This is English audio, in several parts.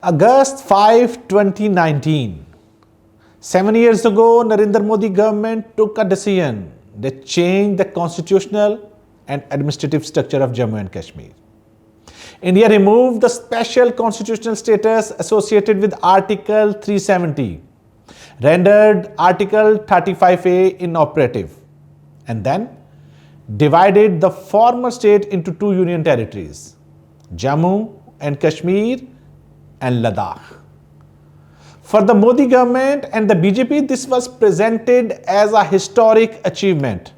August 5, 2019. 7 years ago, Narendra Modi government took a decision that changed the constitutional and administrative structure of Jammu and Kashmir. India removed the special constitutional status associated with Article 370, rendered Article 35A inoperative, and then divided the former state into two union territories, Jammu and Kashmir and Ladakh. For the Modi government and the BJP, this was presented as a historic achievement,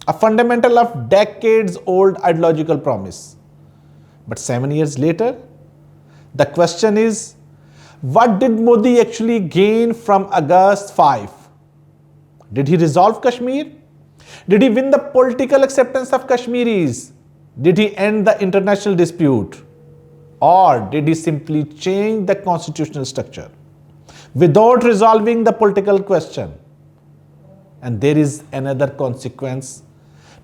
a fundamental of decades-old ideological promise. But 7 years later, the question is, what did Modi actually gain from August 5? Did he resolve Kashmir? Did he win the political acceptance of Kashmiris? Did he end the international dispute? Or did he simply change the constitutional structure without resolving the political question? And there is another consequence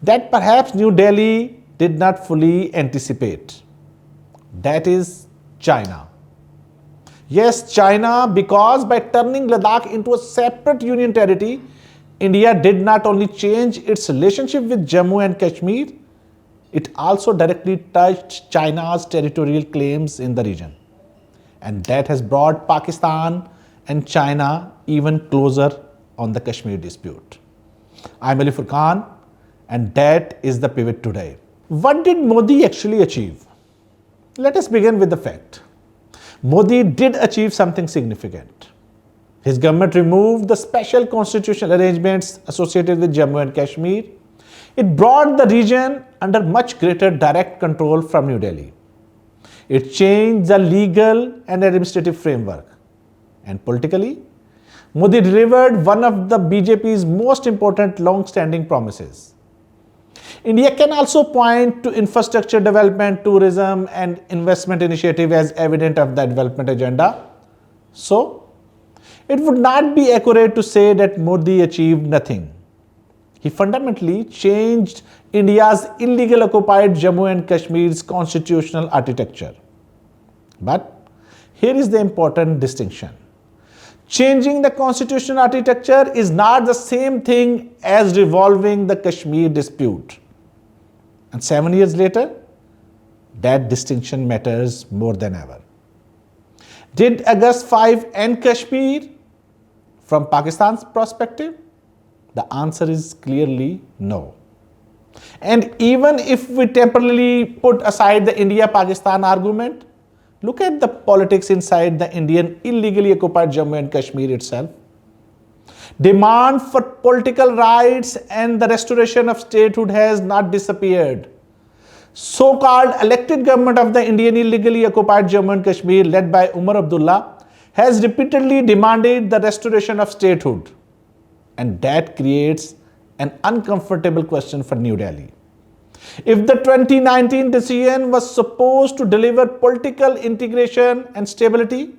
that perhaps New Delhi did not fully anticipate. That is China. Yes, China, because by turning Ladakh into a separate union territory, India did not only change its relationship with Jammu and Kashmir, it also directly touched China's territorial claims in the region. And that has brought Pakistan and China even closer on the Kashmir dispute. I'm Ali Furqan, and that is the pivot today. What did Modi actually achieve? Let us begin with the fact. Modi did achieve something significant. His government removed the special constitutional arrangements associated with Jammu and Kashmir. It brought the region under much greater direct control from New Delhi. It changed the legal and administrative framework. And politically, Modi delivered one of the BJP's most important long-standing promises. India can also point to infrastructure development, tourism, and investment initiative as evidence of the development agenda. So, it would not be accurate to say that Modi achieved nothing. He fundamentally changed India's illegal occupied Jammu and Kashmir's constitutional architecture. But here is the important distinction. Changing the constitutional architecture is not the same thing as resolving the Kashmir dispute. And 7 years later, that distinction matters more than ever. Did August 5 end Kashmir? From Pakistan's perspective, the answer is clearly no. And even if we temporarily put aside the India-Pakistan argument, look at the politics inside the Indian illegally occupied Jammu and Kashmir itself. Demand for political rights and the restoration of statehood has not disappeared. So-called elected government of the Indian illegally occupied Jammu and Kashmir, led by Umar Abdullah, has repeatedly demanded the restoration of statehood. And that creates an uncomfortable question for New Delhi. If the 2019 decision was supposed to deliver political integration and stability,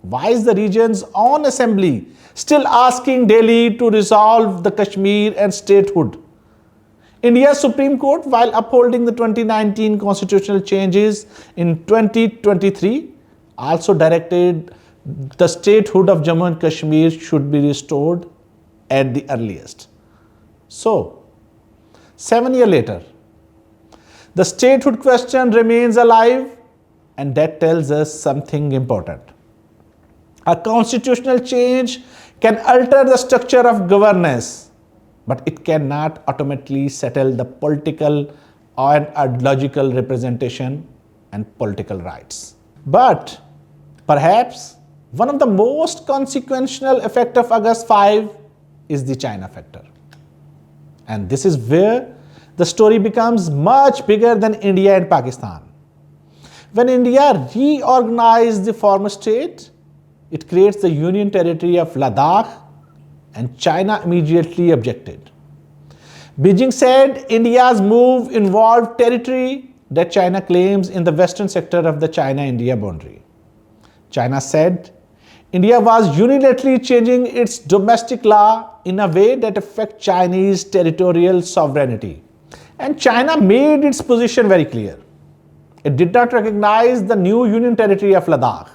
why is the region's own assembly still asking Delhi to resolve the Kashmir and statehood? India's Supreme Court, while upholding the 2019 constitutional changes in 2023, also directed the statehood of Jammu and Kashmir should be restored at the earliest. So, 7 years later, the statehood question remains alive, and that tells us something important. A constitutional change can alter the structure of governance, but it cannot automatically settle the political and ideological representation and political rights. But perhaps one of the most consequential effects of August 5 is the China factor. And this is where the story becomes much bigger than India and Pakistan. When India reorganized the former state, it creates the union territory of Ladakh, and China immediately objected. Beijing said India's move involved territory that China claims in the western sector of the China-India boundary. China said India was unilaterally changing its domestic law in a way that affects Chinese territorial sovereignty. And China made its position very clear. It did not recognize the new union territory of Ladakh.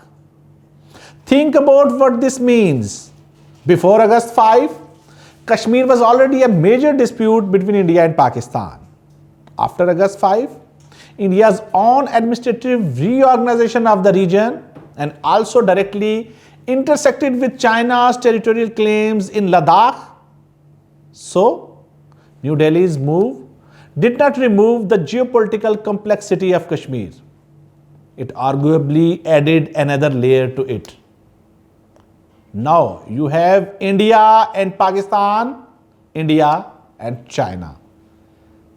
Think about what this means. Before August 5, Kashmir was already a major dispute between India and Pakistan. After August 5, India's own administrative reorganization of the region and also directly intersected with China's territorial claims in Ladakh. So, New Delhi's move did not remove the geopolitical complexity of Kashmir. It arguably added another layer to it. Now you have India and Pakistan, India and China.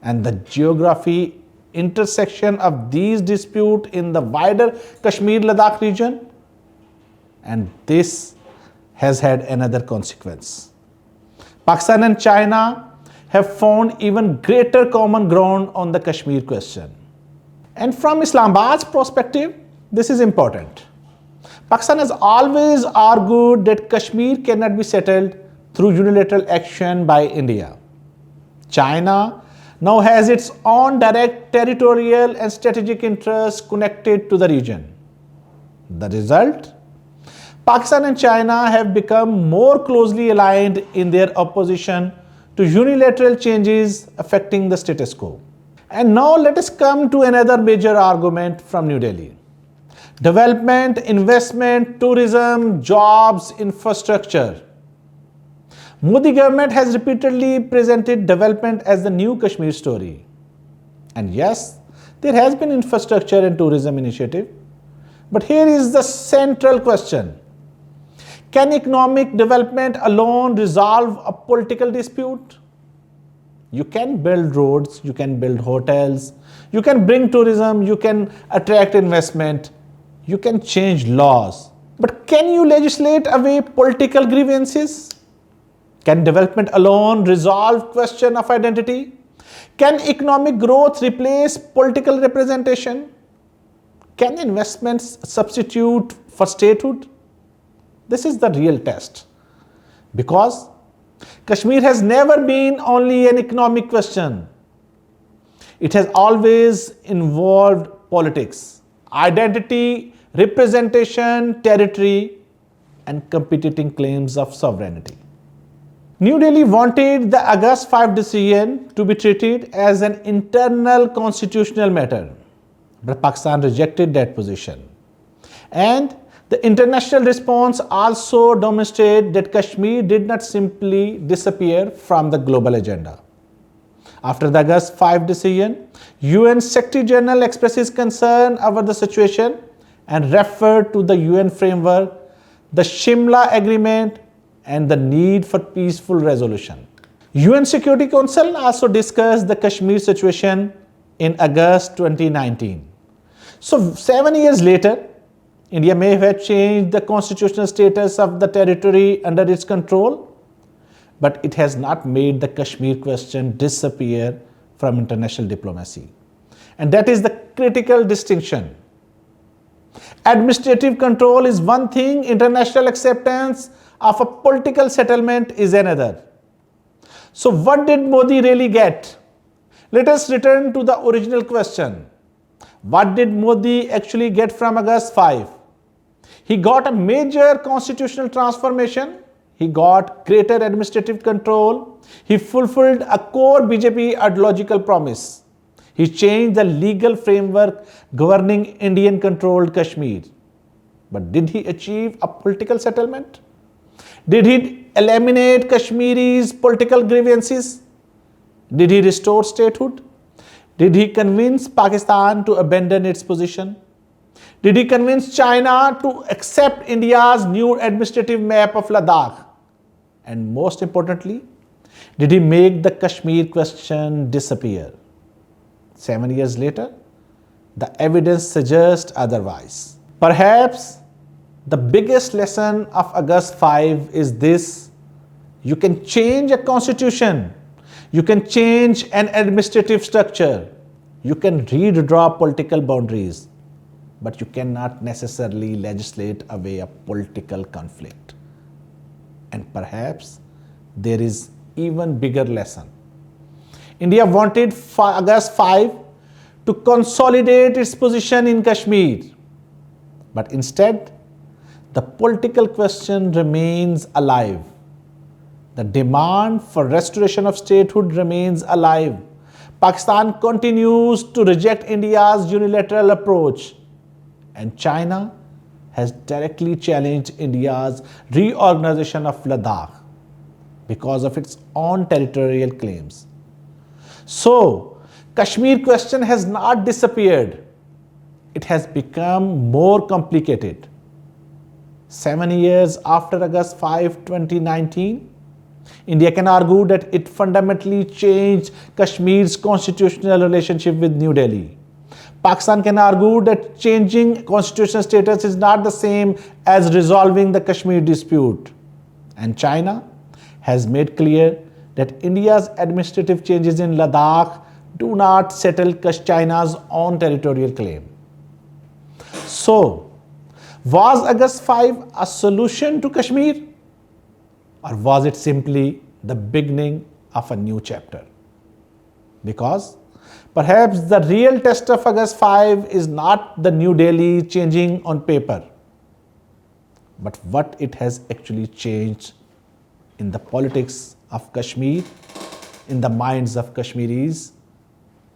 And the geography intersection of these disputes in the wider Kashmir-Ladakh region. And this has had another consequence. Pakistan and China have found even greater common ground on the Kashmir question. And from Islamabad's perspective, this is important. Pakistan has always argued that Kashmir cannot be settled through unilateral action by India. China now has its own direct territorial and strategic interests connected to the region. The result? Pakistan and China have become more closely aligned in their opposition to unilateral changes affecting the status quo. And now let us come to another major argument from New Delhi. Development, investment, tourism, jobs, infrastructure. Modi government has repeatedly presented development as the new Kashmir story. And yes, there has been infrastructure and tourism initiative. But here is the central question. Can economic development alone resolve a political dispute? You can build roads, you can build hotels, you can bring tourism, you can attract investment, you can change laws. But can you legislate away political grievances? Can development alone resolve question of identity? Can economic growth replace political representation? Can investments substitute for statehood? This is the real test. Because Kashmir has never been only an economic question. It has always involved politics, identity, representation, territory, and competing claims of sovereignty. New Delhi wanted the August 5 decision to be treated as an internal constitutional matter, but Pakistan rejected that position. And the international response also demonstrated that Kashmir did not simply disappear from the global agenda. After the August 5 decision, UN Secretary General expresses concern over the situation and referred to the UN framework, the Shimla Agreement, and the need for peaceful resolution. UN Security Council also discussed the Kashmir situation in August 2019. So 7 years later, India may have changed the constitutional status of the territory under its control, but it has not made the Kashmir question disappear from international diplomacy. And that is the critical distinction. Administrative control is one thing, international acceptance of a political settlement is another. So what did Modi really get? Let us return to the original question. What did Modi actually get from August 5? He got a major constitutional transformation. He got greater administrative control. He fulfilled a core BJP ideological promise. He changed the legal framework governing Indian-controlled Kashmir. But did he achieve a political settlement? Did he eliminate Kashmiris' political grievances? Did he restore statehood? Did he convince Pakistan to abandon its position? Did he convince China to accept India's new administrative map of Ladakh? And most importantly, did he make the Kashmir question disappear? 7 years later, the evidence suggests otherwise. Perhaps the biggest lesson of August 5 is this: you can change a constitution, you can change an administrative structure, you can redraw political boundaries, but you cannot necessarily legislate away a political conflict. And perhaps there is even bigger lesson. India wanted August 5 to consolidate its position in Kashmir. But instead, the political question remains alive. The demand for restoration of statehood remains alive. Pakistan continues to reject India's unilateral approach, and China has directly challenged India's reorganization of Ladakh because of its own territorial claims. So, Kashmir question has not disappeared. It has become more complicated. 7 years after August 5, 2019, India can argue that it fundamentally changed Kashmir's constitutional relationship with New Delhi. Pakistan can argue that changing constitutional status is not the same as resolving the Kashmir dispute. And China has made clear that India's administrative changes in Ladakh do not settle China's own territorial claim. So, was August 5 a solution to Kashmir? Or was it simply the beginning of a new chapter? Because perhaps the real test of August 5 is not the New Delhi changing on paper, but what it has actually changed in the politics of Kashmir, in the minds of Kashmiris,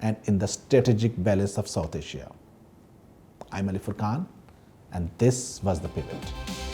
and in the strategic balance of South Asia. I'm Ali Furqan, and this was The Pivot.